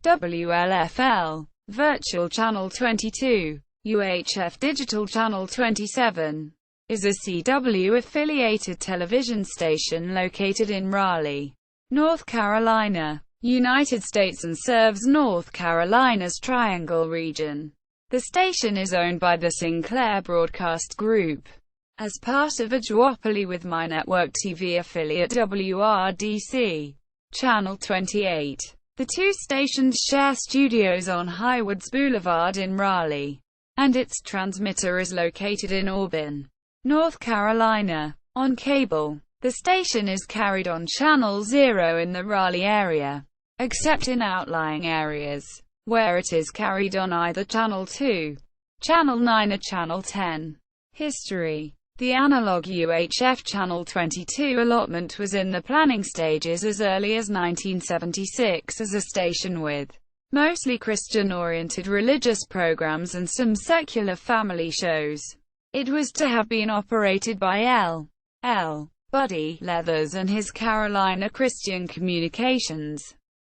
WLFL, Virtual Channel 22, UHF Digital Channel 27, is a CW-affiliated television station located in Raleigh, North Carolina, United States and serves North Carolina's Triangle region. The station is owned by the Sinclair Broadcast Group, as part of a duopoly with MyNetwork TV affiliate WRDC, Channel 28. The two stations share studios on Highwoods Boulevard in Raleigh, and its transmitter is located in Auburn, North Carolina. On cable, the station is carried on Channel 0 in the Raleigh area, except in outlying areas, where it is carried on either Channel 2, Channel 9 or Channel 10. History. The analog UHF Channel 22 allotment was in the planning stages as early as 1976 as a station with mostly Christian-oriented religious programs and some secular family shows. It was to have been operated by L. Buddy Leathers and his Carolina Christian Communications,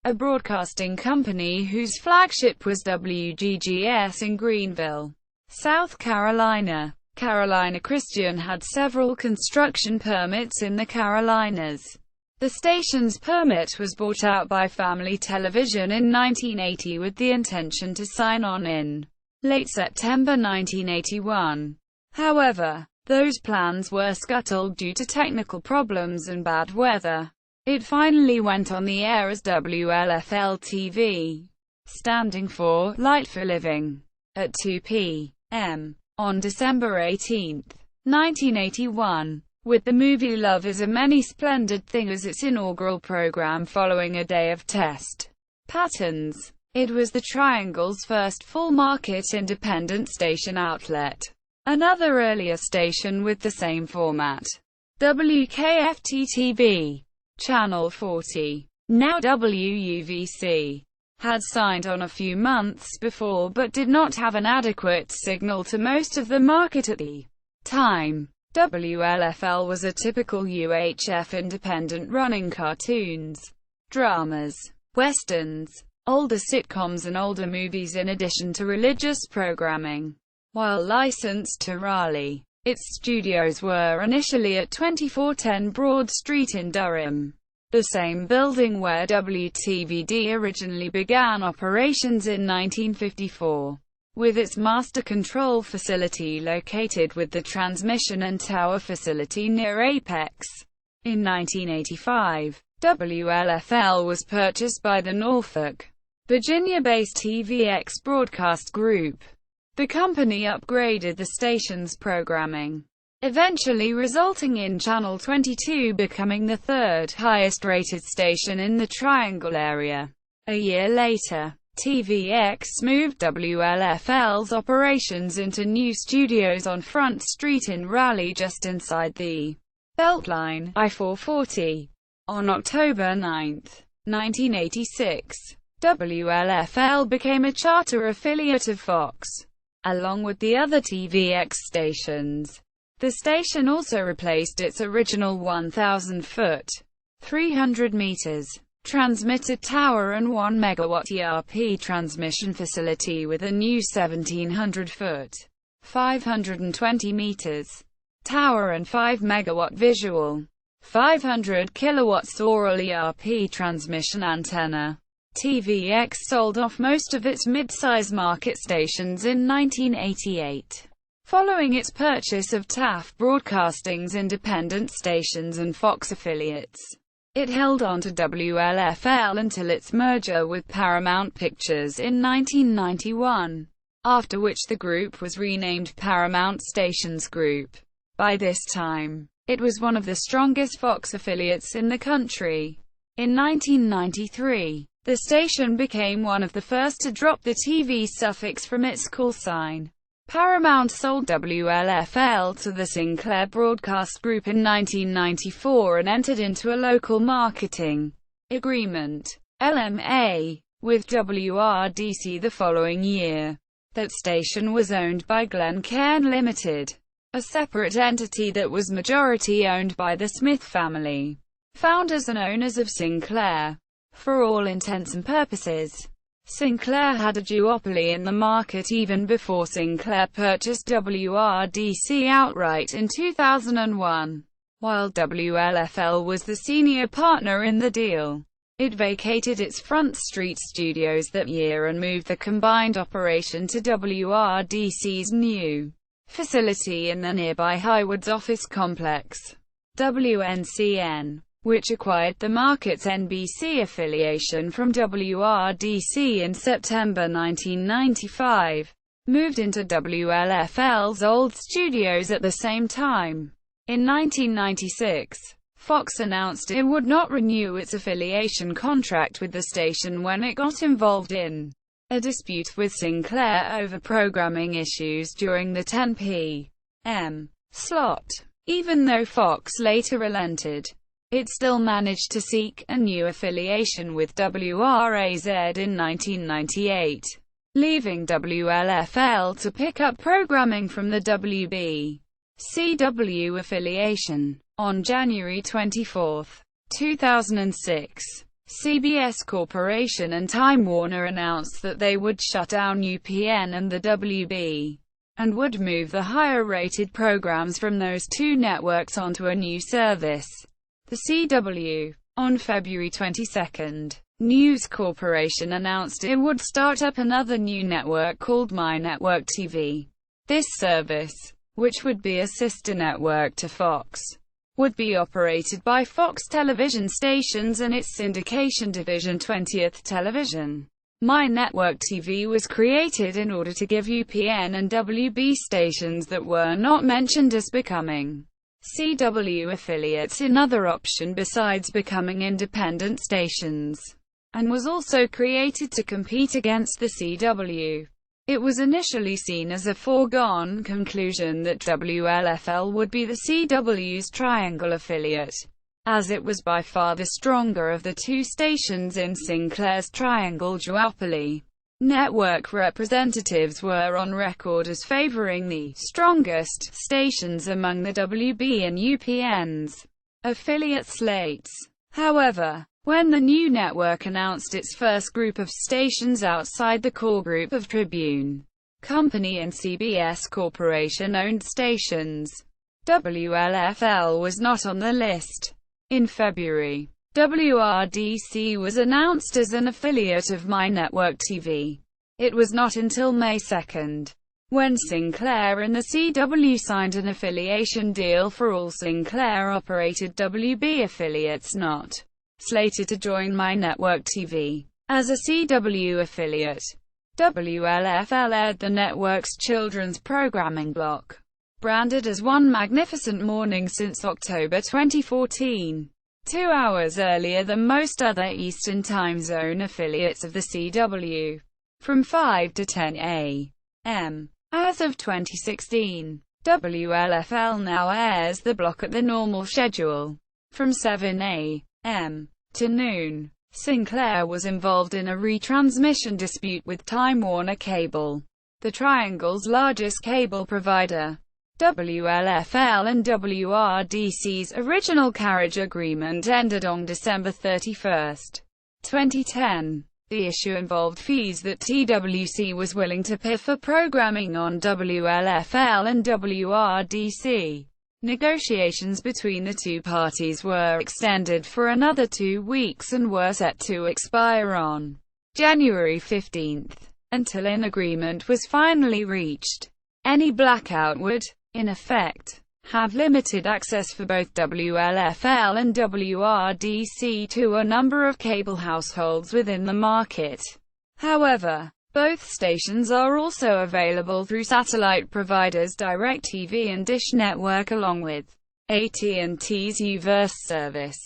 a broadcasting company whose flagship was WGGS in Greenville, South Carolina. Carolina Christian had several construction permits in the Carolinas. The station's permit was bought out by Family Television in 1980 with the intention to sign on in late September 1981. However, those plans were scuttled due to technical problems and bad weather. It finally went on the air as WLFL-TV, standing for Light for Living, at 2 p.m. on December 18, 1981, with the movie Love Is a Many Splendid Thing as its inaugural program following a day of test patterns. It was the Triangle's first full-market independent station outlet. Another earlier station with the same format, WKFT-TV, Channel 40, now WUVC, had signed on a few months before but did not have an adequate signal to most of the market at the time. WLFL was a typical UHF independent running cartoons, dramas, westerns, older sitcoms and older movies in addition to religious programming. While licensed to Raleigh, its studios were initially at 2410 Broad Street in Durham, the same building where WTVD originally began operations in 1954, with its master control facility located with the transmission and tower facility near Apex. In 1985, WLFL was purchased by the Norfolk, Virginia-based TVX Broadcast Group. The company upgraded the station's programming, eventually resulting in Channel 22 becoming the third highest-rated station in the Triangle area. A year later, TVX moved WLFL's operations into new studios on Front Street in Raleigh just inside the Beltline, I-440. On October 9, 1986, WLFL became a charter affiliate of Fox, along with the other TVX stations. The station also replaced its original 1,000-foot, 300 meters, transmitter tower and 1 megawatt ERP transmission facility with a new 1,700-foot, 520 meters, tower and 5 megawatt visual, 500 kilowatts Aural ERP transmission antenna. TVX sold off most of its mid-size market stations in 1988. Following its purchase of TAF Broadcasting's independent stations and Fox affiliates, it held on to WLFL until its merger with Paramount Pictures in 1991, after which the group was renamed Paramount Stations Group. By this time, it was one of the strongest Fox affiliates in the country. In 1993, the station became one of the first to drop the TV suffix from its call sign. Paramount sold WLFL to the Sinclair Broadcast Group in 1994 and entered into a local marketing agreement, LMA, with WRDC the following year. That station was owned by Glencairn Limited, a separate entity that was majority owned by the Smith family, founders and owners of Sinclair. For all intents and purposes, Sinclair had a duopoly in the market even before Sinclair purchased WRDC outright in 2001. While WLFL was the senior partner in the deal, it vacated its Front Street studios that year and moved the combined operation to WRDC's new facility in the nearby Highwoods office complex. WNCN, which acquired the market's NBC affiliation from WRDC in September 1995, moved into WLFL's old studios at the same time. In 1996, Fox announced it would not renew its affiliation contract with the station when it got involved in a dispute with Sinclair over programming issues during the 10 p.m. slot. Even though Fox later relented, it still managed to seek a new affiliation with WRAZ in 1998, leaving WLFL to pick up programming from the WBCW affiliation. On January 24, 2006, CBS Corporation and Time Warner announced that they would shut down UPN and the WB, and would move the higher-rated programs from those two networks onto a new service, the CW. On February 22, News Corporation announced it would start up another new network called MyNetwork TV. This service, which would be a sister network to Fox, would be operated by Fox television stations and its syndication division 20th Television. MyNetwork TV was created in order to give UPN and WB stations that were not mentioned as becoming CW affiliates another option besides becoming independent stations, and was also created to compete against the CW. It was initially seen as a foregone conclusion that WLFL would be the CW's Triangle affiliate, as it was by far the stronger of the two stations in Sinclair's Triangle duopoly. Network representatives were on record as favoring the strongest stations among the WB and UPN's affiliate slates. However, when the new network announced its first group of stations outside the core group of Tribune Company and CBS Corporation-owned stations, WLFL was not on the list. In February, WRDC was announced as an affiliate of MyNetwork TV. It was not until May 2, when Sinclair and the CW signed an affiliation deal for all Sinclair-operated WB affiliates not slated to join MyNetwork TV as a CW affiliate. WLFL aired the network's children's programming block, branded as One Magnificent Morning since October 2014, 2 hours earlier than most other Eastern Time Zone affiliates of the CW, from 5 to 10 a.m. As of 2016, WLFL now airs the block at the normal schedule, from 7 a.m. to noon. Sinclair was involved in a retransmission dispute with Time Warner Cable, the Triangle's largest cable provider. WLFL and WRDC's original carriage agreement ended on December 31, 2010. The issue involved fees that TWC was willing to pay for programming on WLFL and WRDC. Negotiations between the two parties were extended for another 2 weeks and were set to expire on January 15, until an agreement was finally reached. Any blackout would, in effect, have limited access for both WLFL and WRDC to a number of cable households within the market. However, both stations are also available through satellite providers DirecTV and Dish Network along with AT&T's U-verse service.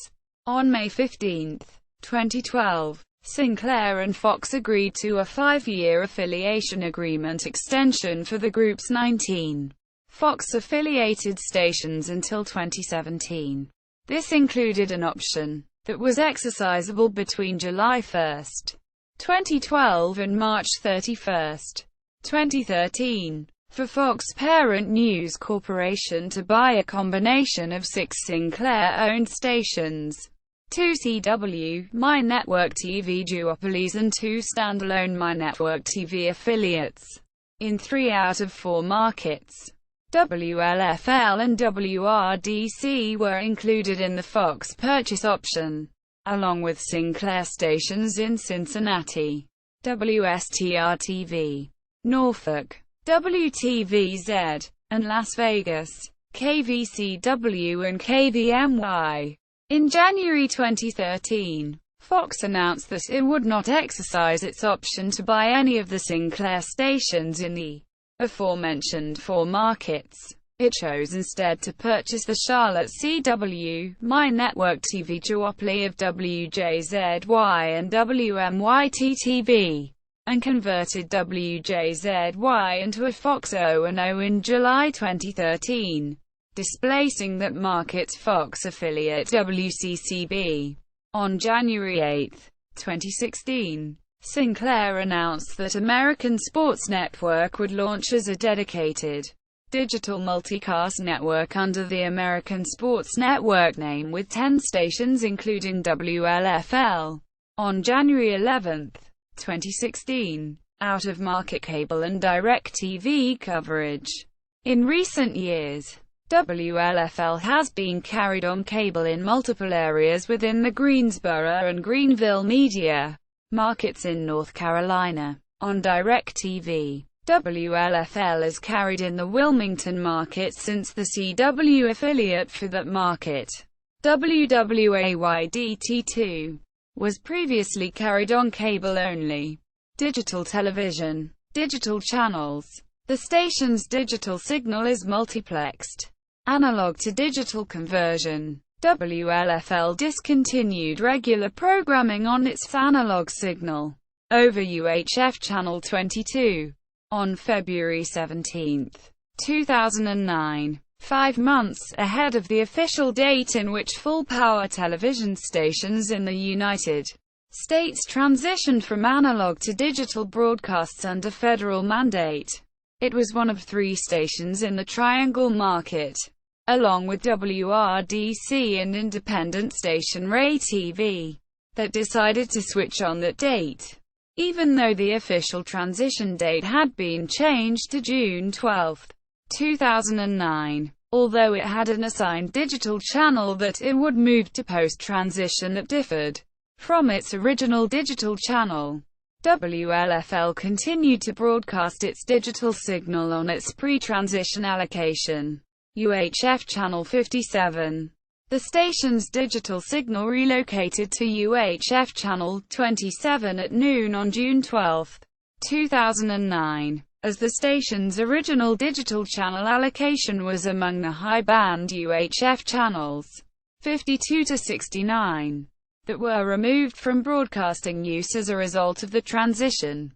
On May 15, 2012, Sinclair and Fox agreed to a 5-year affiliation agreement extension for the group's 19 Fox-affiliated stations until 2017. This included an option that was exercisable between July 1, 2012 and March 31, 2013, for Fox parent News Corporation to buy a combination of 6 Sinclair-owned stations. two CW, My Network TV duopolies and two standalone My Network TV affiliates. In 3 out of 4 markets, WLFL and WRDC were included in the Fox purchase option, along with Sinclair stations in Cincinnati, WSTR-TV, Norfolk, WTVZ, and Las Vegas, KVCW and KVMY. In January 2013, Fox announced that it would not exercise its option to buy any of the Sinclair stations in the aforementioned 4 markets. It chose instead to purchase the Charlotte CW, My Network TV duopoly of WJZY and WMYT-TV, and converted WJZY into a Fox O&O in July 2013, displacing that market's Fox affiliate WCCB. On January 8, 2016, Sinclair announced that American Sports Network would launch as a dedicated digital multicast network under the American Sports Network name with 10 stations including WLFL. On January 11, 2016, out-of-market cable and DirecTV coverage. In recent years, WLFL has been carried on cable in multiple areas within the Greensboro and Greenville media markets in North Carolina. On DirecTV, WLFL is carried in the Wilmington market since the CW affiliate for that market, WWAYDT2, was previously carried on cable only. Digital television. Digital channels. The station's digital signal is multiplexed. Analog to digital conversion. WLFL discontinued regular programming on its analog signal over UHF Channel 22 on February 17, 2009, 5 months ahead of the official date in which full-power television stations in the United States transitioned from analog to digital broadcasts under federal mandate. It was one of 3 stations in the Triangle market, along with WRDC and independent station Ray TV, that decided to switch on that date, even though the official transition date had been changed to June 12, 2009. Although it had an assigned digital channel that it would move to post-transition that differed from its original digital channel, WLFL continued to broadcast its digital signal on its pre-transition allocation, UHF Channel 57. The station's digital signal relocated to UHF Channel 27 at noon on June 12, 2009, as the station's original digital channel allocation was among the high-band UHF channels 52 to 69 that were removed from broadcasting use as a result of the transition.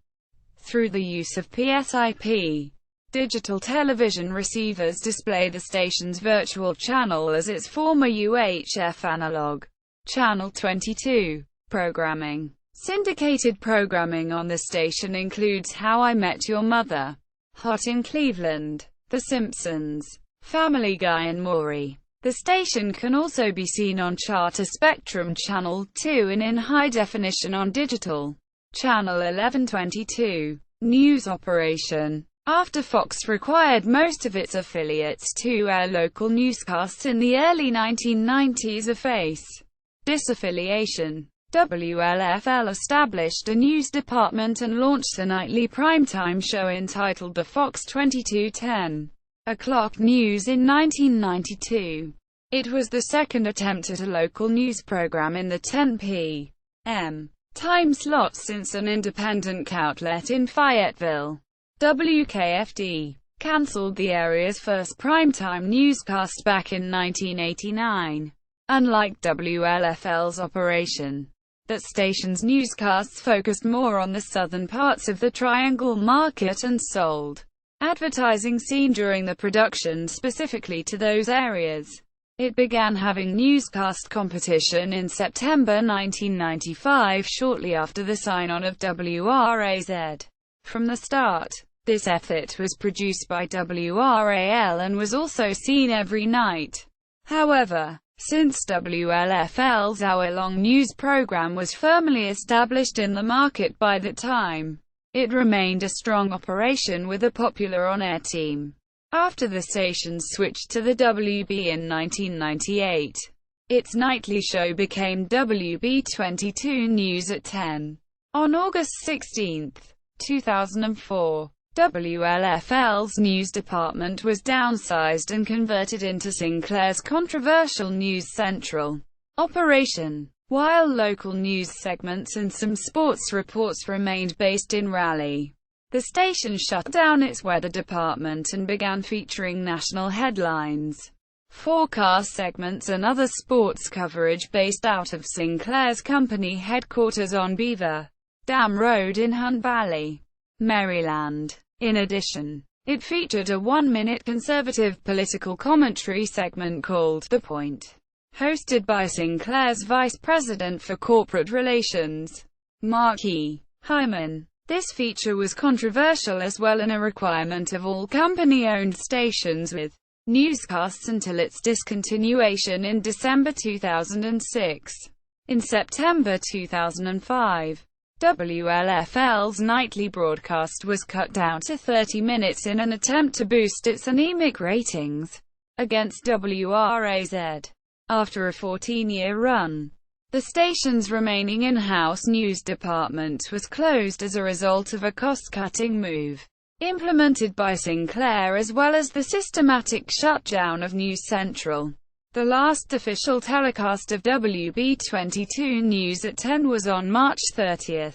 Through the use of PSIP, digital television receivers display the station's virtual channel as its former UHF analog Channel 22 programming. Syndicated programming on the station includes How I Met Your Mother, Hot in Cleveland, The Simpsons, Family Guy and Maury. The station can also be seen on Charter Spectrum Channel 2 and in high definition on digital Channel 1122. News operation. After Fox required most of its affiliates to air local newscasts in the early 1990s to face disaffiliation, WLFL established a news department and launched a nightly primetime show entitled The Fox 22:10 O'Clock News in 1992. It was the second attempt at a local news program in the 10 p.m. time slot since an independent outlet in Fayetteville, WKFD, cancelled the area's first primetime newscast back in 1989. Unlike WLFL's operation, that station's newscasts focused more on the southern parts of the Triangle market and sold advertising seen during the production specifically to those areas. It began having newscast competition in September 1995, shortly after the sign-on of WRAZ. From the start, this effort was produced by WRAL and was also seen every night. However, Since WLFL's hour-long news program was firmly established in the market by that time, it remained a strong operation with a popular on-air team. After the station switched to the WB in 1998, its nightly show became WB22 News at 10. On August 16, 2004, WLFL's news department was downsized and converted into Sinclair's controversial News Central operation, while local news segments and some sports reports remained based in Raleigh. The station shut down its weather department and began featuring national headlines, forecast segments and other sports coverage based out of Sinclair's company headquarters on Beaver Dam Road in Hunt Valley, Maryland. In addition, it featured a one-minute conservative political commentary segment called The Point, hosted by Sinclair's Vice President for Corporate Relations, Mark E. Hyman. This feature was controversial as well and a requirement of all company-owned stations, with newscasts until its discontinuation in December 2006. In September 2005, WLFL's nightly broadcast was cut down to 30 minutes in an attempt to boost its anemic ratings against WRAZ. After a 14-year run, the station's remaining in-house news department was closed as a result of a cost-cutting move implemented by Sinclair as well as the systematic shutdown of News Central. The last official telecast of WB22 News at 10 was on March 30,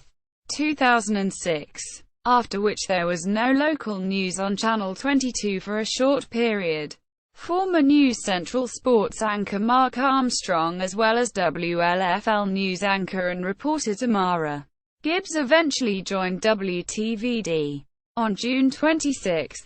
2006, after which there was no local news on Channel 22 for a short period. Former News Central sports anchor Mark Armstrong as well as WLFL news anchor and reporter Tamara Gibbs eventually joined WTVD. On June 26,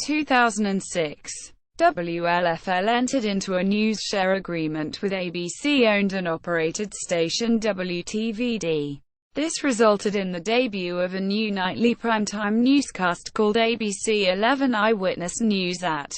2006, WLFL entered into a news share agreement with ABC-owned and operated station WTVD. This resulted in the debut of a new nightly primetime newscast called ABC 11 Eyewitness News at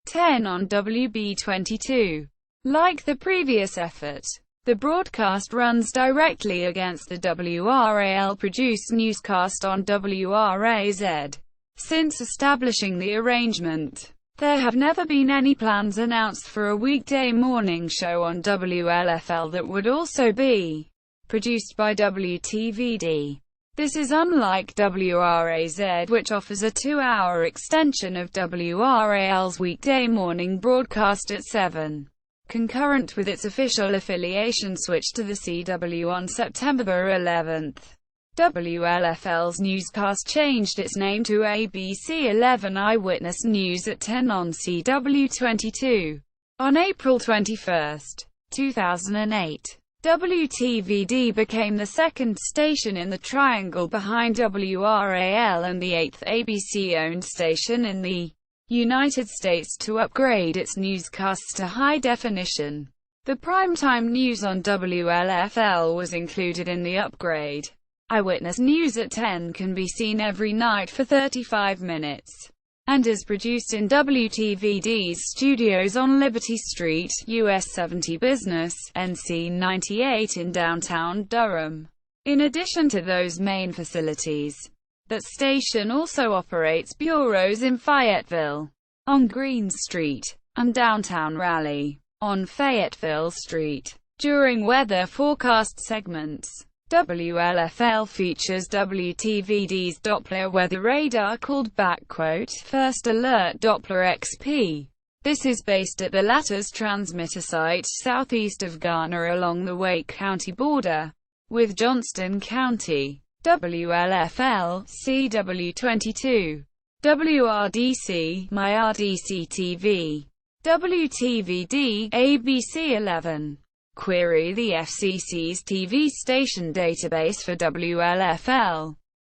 10 on WB22. Like the previous effort, the broadcast runs directly against the WRAL-produced newscast on WRAZ. Since establishing the arrangement, there have never been any plans announced for a weekday morning show on WLFL that would also be produced by WTVD. This is unlike WRAZ, which offers a 2-hour extension of WRAL's weekday morning broadcast at 7. Concurrent with its official affiliation switch to the CW on September 11, WLFL's newscast changed its name to ABC 11 Eyewitness News at 10 on CW22. On April 21, 2008, WTVD became the second station in the triangle behind WRAL and the eighth ABC-owned station in the United States to upgrade its newscasts to high definition. The primetime news on WLFL was included in the upgrade. Eyewitness News at 10 can be seen every night for 35 minutes, and is produced in WTVD's studios on Liberty Street, US 70 Business, NC 98 in downtown Durham. In addition to those main facilities, that station also operates bureaus in Fayetteville, on Green Street, and downtown Raleigh, on Fayetteville Street. During weather forecast segments, WLFL features WTVD's Doppler weather radar called First Alert Doppler XP. This is based at the latter's transmitter site southeast of Garner along the Wake County border with Johnston County. WLFL, CW22. WRDC, MyRDC-TV. WTVD, ABC 11. Query the FCC's TV station database for WLFL.